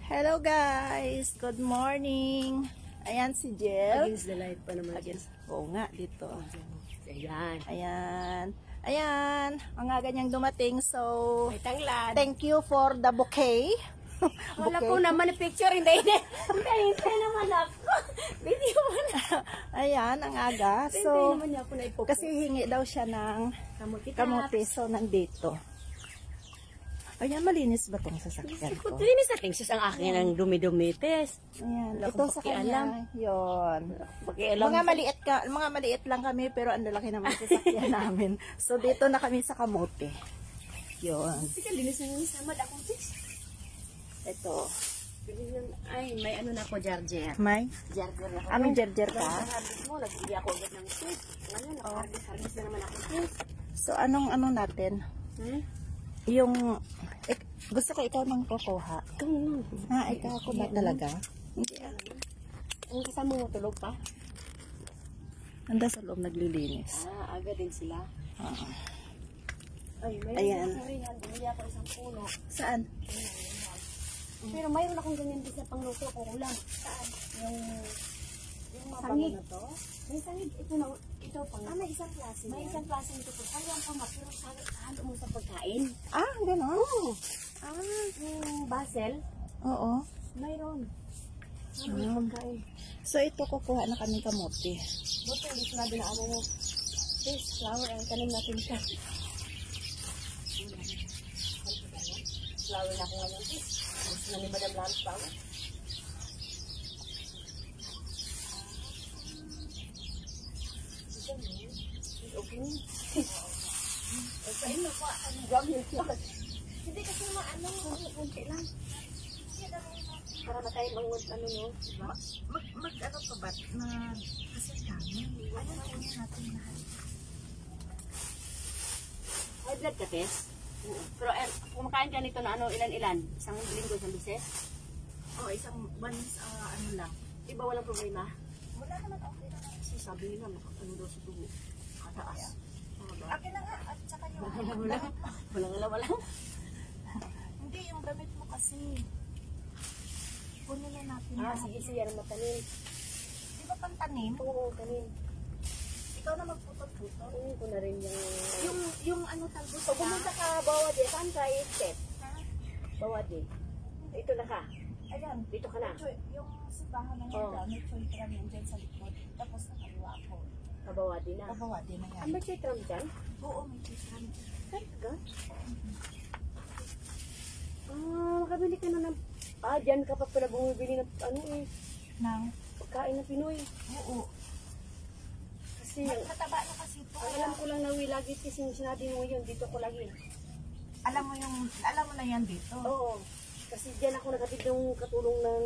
Hello guys! Good morning! Ayan si Jill. Against the light pa naman. Oo nga, dito. Ayan. Ayan. Ayan. Mga ganyang dumating. So, May tanglad. thank you for the bouquet. Wala ko naman yung picture. Hindi naman ako. Video mo na. Ayan, ang aga. Hindi So, naman niya ako na kasi hingi daw siya ng kamote. So, nandito. Ayan, malinis ba tong sasakyan ko? Ito yun sa kingsis ang akin ang dumi-dumites. Ayan, Wala ito akong sa pakialam. kanya. Yun. Pakialam. Mga maliit lang kami, pero ang lalaki naman sa sasakyan namin. So, dito na kami sa kamote. Yun. Sige, linis na yung samad akong sis. Ito. Ay, may ano na ako, jarjer. May? Jarjer na ako. May jarjer ka? Harvest mo, nag-iya ako agad ng sis. Ngayon, harvest na naman ako sis. So, anong natin? Yung, gusto ko ikaw nang kukuha. Ikaw ako ba talaga? Hindi Ang kasama mo, tulog pa? Nanda sa loob naglilinis. Aga din sila. Ay, may Ayan. bumili ako isang puno. Saan? Pero mayroon akong ganyan din sa pangluto kung ulam. Saan? Yung sangig na to? May sangig. Ito pang. May isang klase. May isang klase nito po. Sayang pa ma, pero halo mo sa pagkain. Gano'n? Oo. Yung basil. Oo. Mayroon. Pagkain. So, ito kukuha na kami kamote. Buto, ulit na dinaan mo. Please, flower, ang tanim natin siya. Flower na ako ngayon, please. Gusto na ni Madam Lance flower. Okay. Ay, naku, ang gamit lang. Hindi kasi maano, kunti lang. Para na tayo mangod, ano no? Mag-ano pa ba? Kasi dami. Ano na ulit natin lahat? High blood ka, Tess? Pero kumakain ka nito na ano, ilan-ilan? Isang linggo, isang bises? Isang once, ano lang. Di ba walang problema? Wala naman okay na. Kasi sabi nila, makakano daw sa dugo. Kataas. Okay na nga. At saka yung Wala. Hindi, yung damit mo kasi. Kunin na natin. Sige, siya ang matanim. Di ba pang tanim? Oo, tanim. Ikaw na magputol-putol. Tanim ko na rin Yung ano talbos Pag pumunta ka, Bawadi, saan ka i-step? Bawadi. Ito na ka. Ayan. Dito ka na. Yung simbahan na yan, may choy tram yan dyan sa likod. Tapos nakaliwa ako. Kabawadi na. Kabawadi na yan. May chitram dyan? Oo, may choy tram. Talaga? Makabili ka na ng... dyan ka pa pala bumibili ng Nang? pagkain na Pinoy. Oo. Kasi, Mataba na kasi ito. alam ko lang na lagi kasi sinabi mo yun, dito ko lagi. Alam mo na yan dito. Oo. Kasi dyan ako naghatid ng katulong ng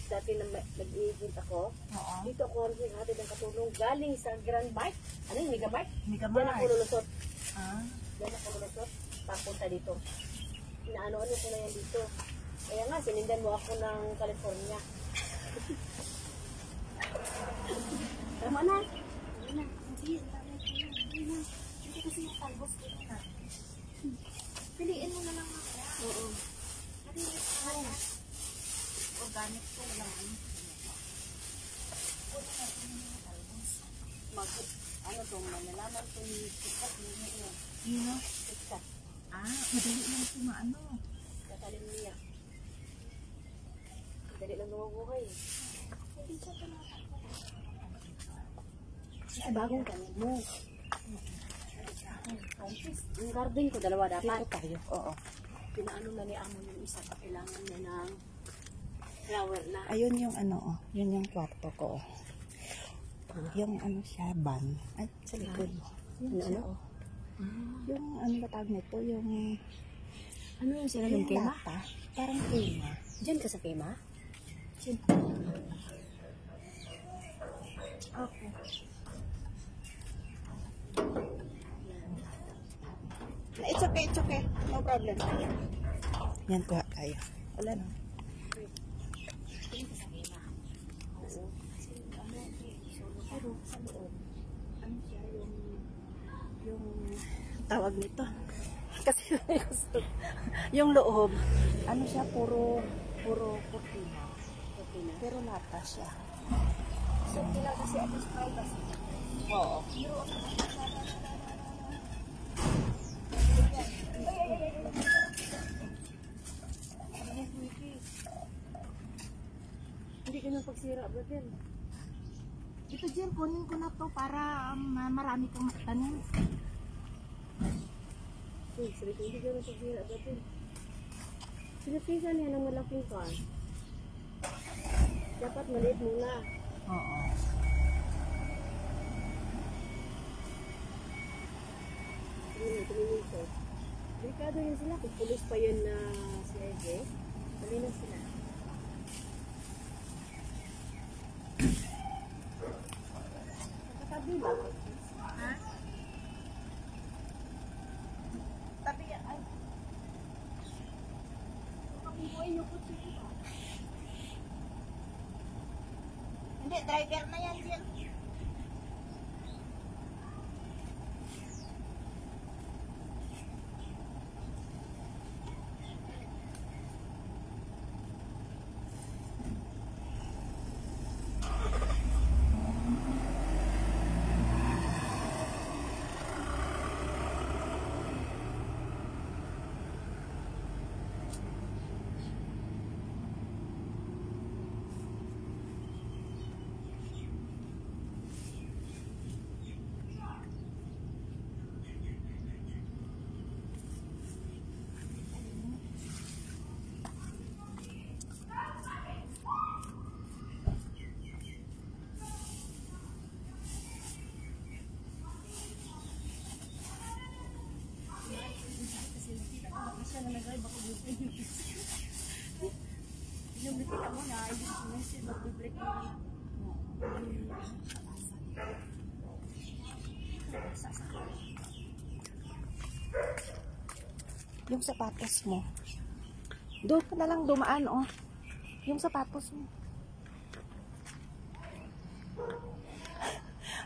dati na nag-i-event ako. Oo. Dito ako naghatid ng katulong galing sa Grand Bike. Ano yung Megabike? Megabike. Dyan ako lulusot. Ah. Dyan ako lulusot. Papunta dito. Inaano-ano ko na yan dito. Kaya nga, sinindan mo ako ng California. Tama na. Hindi kasi yung talbos dito na. Piliin mo na lang ako. Oo. Malinis ka na. Organic ko lang. Puno natin yung mga talbos. Ano to, malalaman ko ni Sikat. Yun o? Sikat. Madali lang ito maano. Katalim niya. Madali lang nawabuhay. Hindi siya tumatakbo. Ay, bagong tanim mo. Yung garden ko, dalawa dapat. Dito tayo. Oo. Pinaano na ni Amo yung isa pa, kailangan niya ng flower na. Ayun yung ano, yun yung kwarto ko. Yung ano siya, ban. Ay, sa likod. Yun siya, Yung ano ba tawag nito? Yung Ano yung sila ng kema? lata. Parang kema. Diyan ka sa kema? Okay. It's okay. No problem. Yan, kuha tayo. Wala na. Diyan ka sa kema. Oo. Pero sa loob, ano siya Yung tawag nito. Kasi gusto. Yung loob, ano siya, puro Puro cortina. Cortina. Pero lata siya. So, kailangan kasi at least 5 kasi. Oo. Pero, hindi ka nang pagsira, brother. Ito, Jill, kunin ko na to para marami kang tanim. Uy, sabi ko, hindi ka nang pagsira, brother. Pinapisa niya ng malaking car. Dapat maliit muna. Oo. Tumingin ko. Delikado yun sila. Kung pulis pa yun na si Ege, malinaw sila. Nakatabi ba? Ha? Tabi yan. Ay. Pakibuhay yung kutsi ko. Hindi, driver na yan, Jill. Yung nakita mo na, yung sin mag-break na. Yung sapatos mo. Doon ka na lang dumaan, oh. Yung sapatos mo.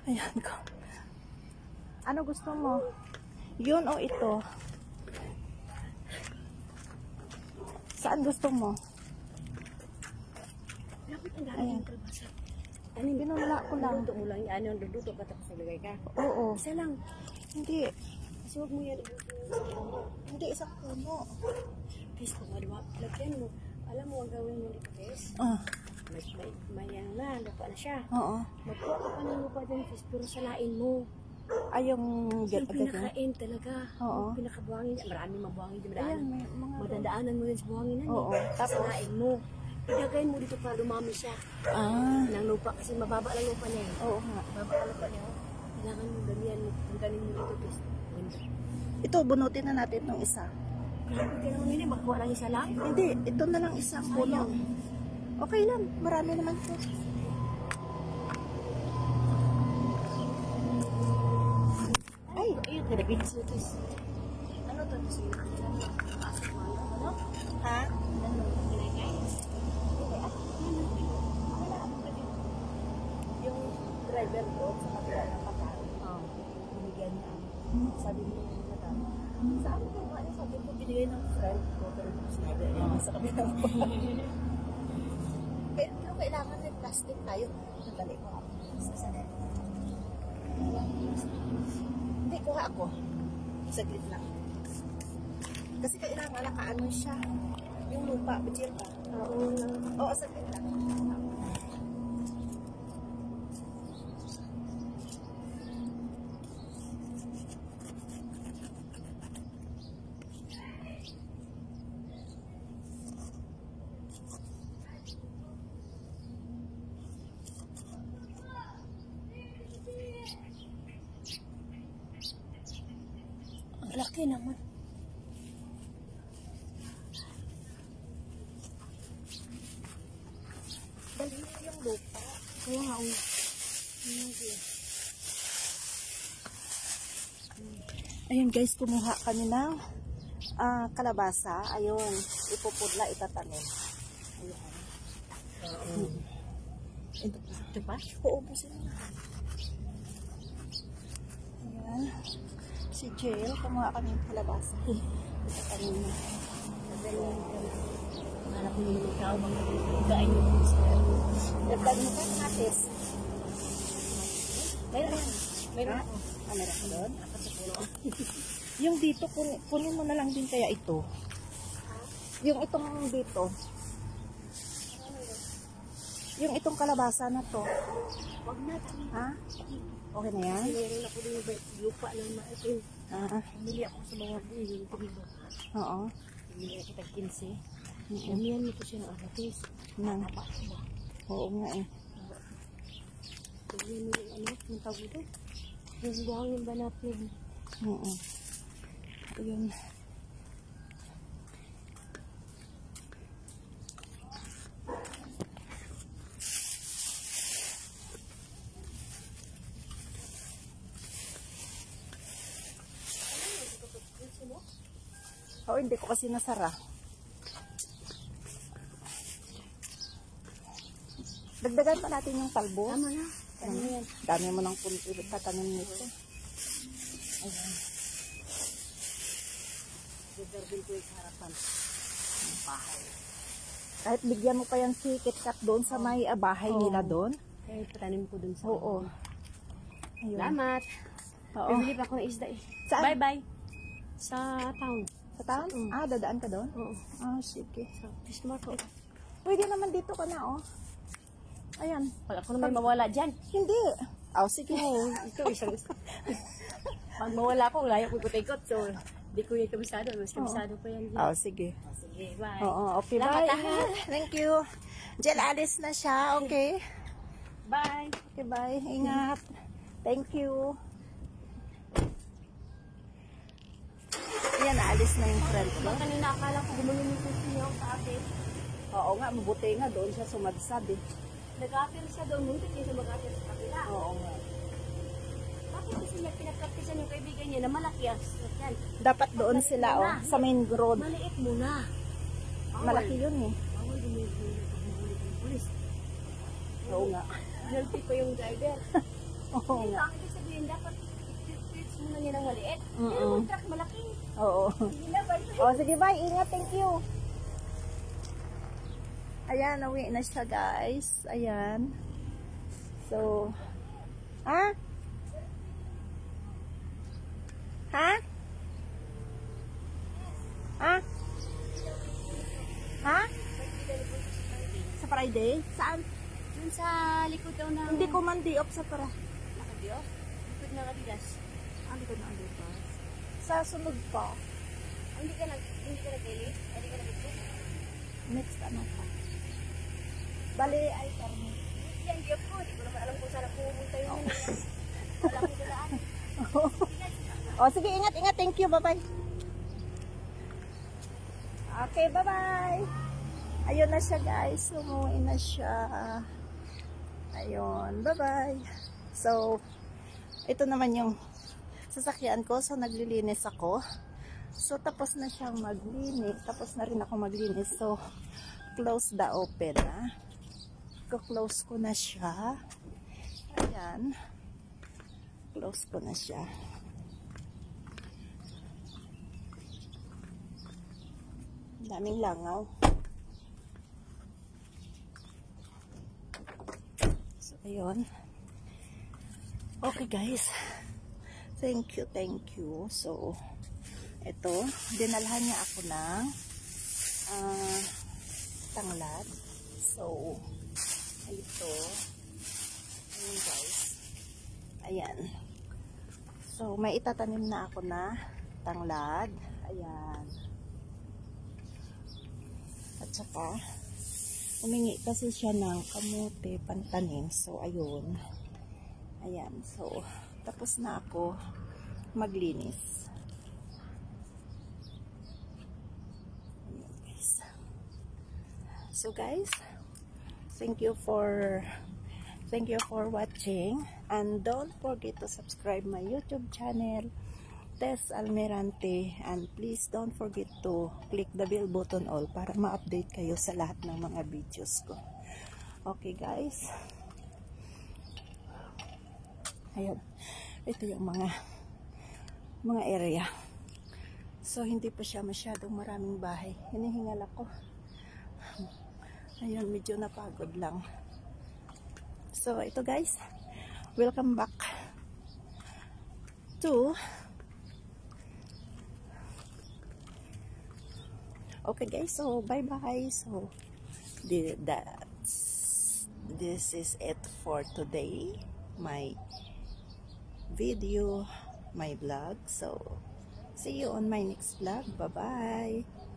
Ayan ko. Ano gusto mo? Yun o ito? Saan gusto mo? Lapit ang dami ng kalbasa. Ano, Binula ko lang. Luto mo lang. Ano, luto ka tapos nalagay ka. Oo. Isa lang. Hindi. Kasi huwag mo yan. Hindi, isang puno. Please, kung lagyan mo. Alam mo, ang gawin mo dito, guys. Ah, May ano na, lupa na siya. oo. Magkuha ka pa ng lupa dyan, please, pero salain mo. Ay, yung Yung pinakain talaga. Oo. Yung pinakabuhangin. Maraming mabuhangin dyan. Ayan, may mga... Madadaanan mo din sa buhanginan. Oo. Tapos salain mo. Ilagayin mo dito para dumami siya. Ah, Ng lupa. Kasi mababa lang lupa niya. oo nga. Mababa lang lupa niya. Kailangan mo ganyan. Ganyan mo dito, please. Ganda. Ito, bunutin na natin ng isa. Grabe ka naman yun eh. Magkuha lang isa lang. Hindi, ito na lang isang puno. Okay lang, marami naman po. Ay, ayun. Nalagay sa please. Ano to? Kasi nakasok mo ano? Ha? Ano? Nilagay? Yung driver ko sa kabila ng pagkain. Oo. Binigyan niya. Sabi niya, madam, saan ko nga yung sabi ko, binigay ng friend ko, pero sinabi niya sa kabila ng pagkain. Pero kailangan may plastic tayo. Nadali ko ako. Sasali. Hindi, kuha ako. Saglit lang. Kasi kailangan nakaano siya. Yung lupa, bajir ka. Oo, saglit lang. Ang laki naman. Dali mo yung lupa. Kaya nga, uy. Ayun guys, kumuha kami ng kalabasa. Ayun, ipupudla, itatanim. Ayan. Ito pa? Oo, busin mo. Ayan. Si Jill, kumuha kami ng kalabasa. Itatanim na. Hanap mo yung Ikaw, magkain niyo po sir. Dagdag mo pa ng atis. Mayroon. Mayroon ako. Meron ka doon? Ako sa puno. Yung dito, kunin mo na lang din kaya ito. Yung itong dito. Yung itong kalabasa na to. Wag na. Ha? Okay na yan? Mayroon ako din yung lupa ng maitin. Pumili ako sa mga yung tumibo. Oo. Pumili ako tag 15. Namihan mo ko siya ng alatis. Nang. Oo nga eh. Pumili mo yung ano, yung tawag ito. Yung buhang yung banapin. Oo. Ayun. Oo, hindi ko kasi nasara. Dagdagan pa natin yung talbos. Tama na. Ano yan? Dami mo ng tatanim nito. Ayan. Gagarbin ko yung sa harapan. Ang bahay. Kahit bigyan mo pa yung si KitKat doon sa may bahay nila doon. Kaya patanim ko dun sa Oo. Ayun. Salamat. Oo. Bibili pa ako ng isda eh. Saan? Bye-bye. Sa town. Sa town? Dadaan ka doon? Oo. Sige. Sa Bismarck ko. Pwede naman dito ka na, oh. Ayan. Wala ko na may mawala dyan. Hindi. Sige. Ito, isang pag mawala ko, layo ko ikot-ikot. So, di ko yung kabisado. Mas kabisado pa yan. Sige. Sige, bye. Oo, okay. Salamat, Bye. Ingat. Thank you. Jel, alis na siya. Okay. Bye. Okay, bye. Ingat. Thank you. Ayan, naalis na yung friend ko. Kanina akala ko gumulong-lungkot niya ako sa akin. Oo nga, mabuti nga. Doon siya sumadsad eh. Nag-apil siya doon. Muntik niya siya mag-apil sa kapila. Oo nga. Bakit kasi niya pinagpracticean yung kaibigan niya na malaki ang yan. Dapat doon sila, oh. Sa main road. Maliit muna. Malaki yun eh. Bawal gumulong ng pulis. Oo nga. Healthy pa yung driver. Oo Ito nga. ang ibig sabihin, dapat i-treats muna niya ng maliit. Mm-mm. Pero yung truck malaki. Oo. Hindi na ba ito? Sige, bye. Ingat. Thank you. Ayan, nauwi na siya, guys. Ayan. So, ha? Ha? Ha? Ha? Sa Friday? Saan? Dun sa likod daw ng... Hindi ko man di-off sa para. Nakadiyo? Likod ng Adidas. Hindi ko na sa sunod pa. Hindi ka nag-elite? Hindi ka nag-elite? Next ano pa. Bali, ay karne. Yan, di ako. Hindi ko naman alam kung saan pumunta yun. Wala ko dalaan. Sige, ingat. Thank you. Bye-bye. Okay, bye-bye. Ayun na siya, guys. Umuwi na siya. Ayun, bye-bye. So, ito naman yung sasakyan ko. So, naglilinis ako. So, tapos na siyang maglinis. Tapos na rin ako maglinis. So, close the open, ha. Close ko na siya. Ayan. Close ko na siya. Daming langaw. So, ayun. Okay, guys. Thank you. So, ito, dinalhan niya ako ng tanglad. So, ito. Ayan, guys. Ayan. So, may itatanim na ako na tanglad. Ayan. At saka, humingi kasi siya ng kamote pantanim. So, ayun. Ayan. So, tapos na ako maglinis. Ayan, guys. So, guys, thank you for watching, and don't forget to subscribe my YouTube channel, Tess Almirante, and please don't forget to click the bell button all para ma-update kayo sa lahat ng mga videos ko. Okay, guys. Ayun. Ito yung mga area. So, hindi pa siya masyadong maraming bahay. Hinihingal ako. Ayun, medyo napagod lang. So, ito guys, welcome back to okay guys, so bye bye. So this is it for today, my video, my vlog. So see you on my next vlog. Bye bye.